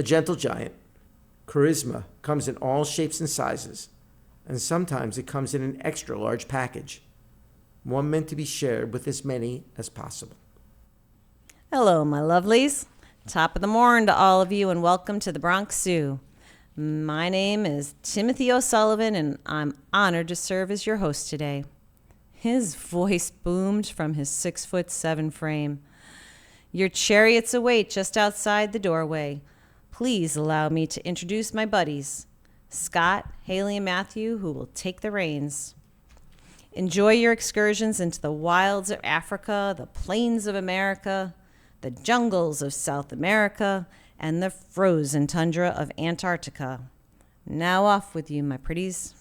A gentle giant, charisma comes in all shapes and sizes, and sometimes it comes in an extra large package, one meant to be shared with as many as possible. Hello, my lovelies. Top of the morning to all of you, and welcome to the Bronx Zoo. My name is Timothy O'Sullivan, and I'm honored to serve as your host today. His voice boomed from his 6'7" frame. Your chariots await just outside the doorway. Please allow me to introduce my buddies, Scott, Haley, and Matthew, who will take the reins. Enjoy your excursions into the wilds of Africa, the plains of America, the jungles of South America, and the frozen tundra of Antarctica. Now off with you, my pretties.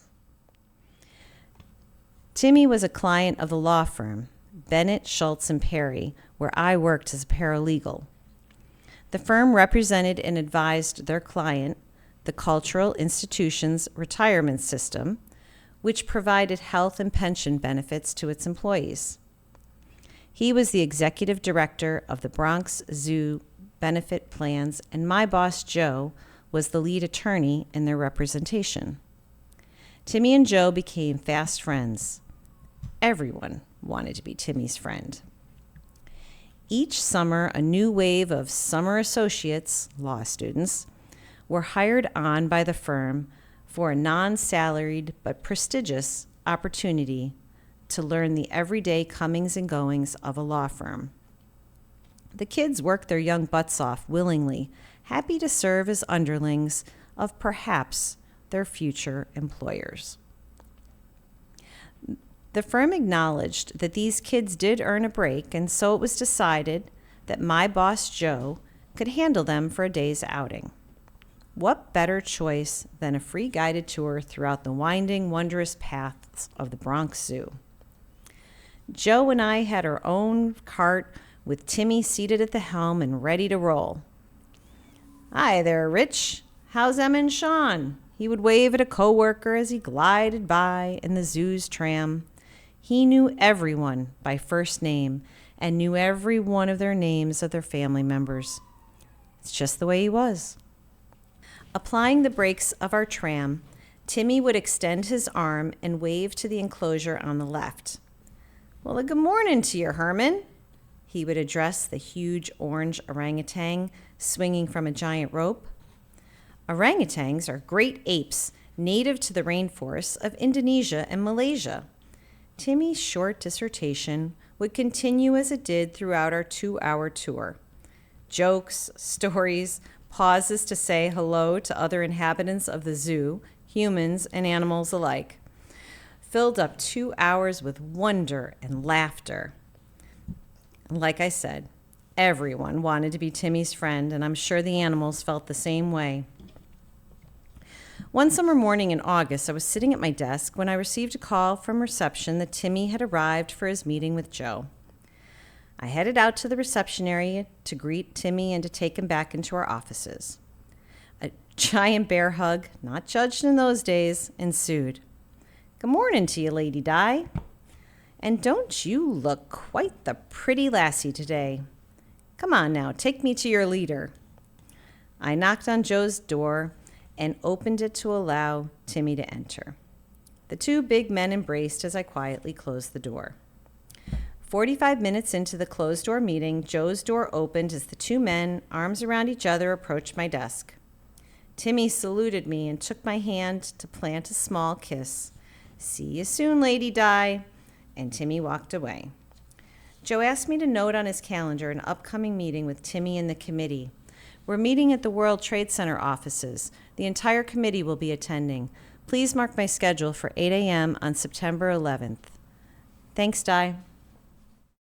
Timmy was a client of the law firm, Bennett, Schultz, and Perry, where I worked as a paralegal. The firm represented and advised their client, the Cultural Institutions Retirement System, which provided health and pension benefits to its employees. He was the executive director of the Bronx Zoo benefit plans, and my boss, Joe, was the lead attorney in their representation. Timmy and Joe became fast friends. Everyone wanted to be Timmy's friend. Each summer, a new wave of summer associates, law students, were hired on by the firm for a non-salaried but prestigious opportunity to learn the everyday comings and goings of a law firm. The kids worked their young butts off willingly, happy to serve as underlings of perhaps their future employers. The firm acknowledged that these kids did earn a break, and so it was decided that my boss, Joe, could handle them for a day's outing. What better choice than a free guided tour throughout the winding, wondrous paths of the Bronx Zoo? Joe and I had our own cart with Timmy seated at the helm and ready to roll. "Hi there, Rich. How's Emma and Sean?" He would wave at a coworker as he glided by in the zoo's tram. He knew everyone by first name and knew every one of their names of their family members. It's just the way he was. Applying the brakes of our tram, Timmy would extend his arm and wave to the enclosure on the left. "Well, good morning to you, Herman." He would address the huge orange orangutan swinging from a giant rope. Orangutans are great apes native to the rainforests of Indonesia and Malaysia. Timmy's short dissertation would continue as it did throughout our 2-hour tour. Jokes, stories, pauses to say hello to other inhabitants of the zoo, humans and animals alike, filled up 2 hours with wonder and laughter. Like I said, everyone wanted to be Timmy's friend, and I'm sure the animals felt the same way. One summer morning in August, I was sitting at my desk when I received a call from reception that Timmy had arrived for his meeting with Joe. I headed out to the reception area to greet Timmy and to take him back into our offices. A giant bear hug, not judged in those days, ensued. "Good morning to you, Lady Di. And don't you look quite the pretty lassie today? Come on now, take me to your leader." I knocked on Joe's door and opened it to allow Timmy to enter. The two big men embraced as I quietly closed the door. 45 minutes into the closed-door meeting, Joe's door opened as the two men, arms around each other, approached my desk. Timmy saluted me and took my hand to plant a small kiss. "See you soon, Lady Di." And Timmy walked away. Joe asked me to note on his calendar an upcoming meeting with Timmy and the committee. We're meeting at the World Trade Center offices. The entire committee will be attending. Please mark my schedule for 8 a.m. on September 11th. Thanks, Di.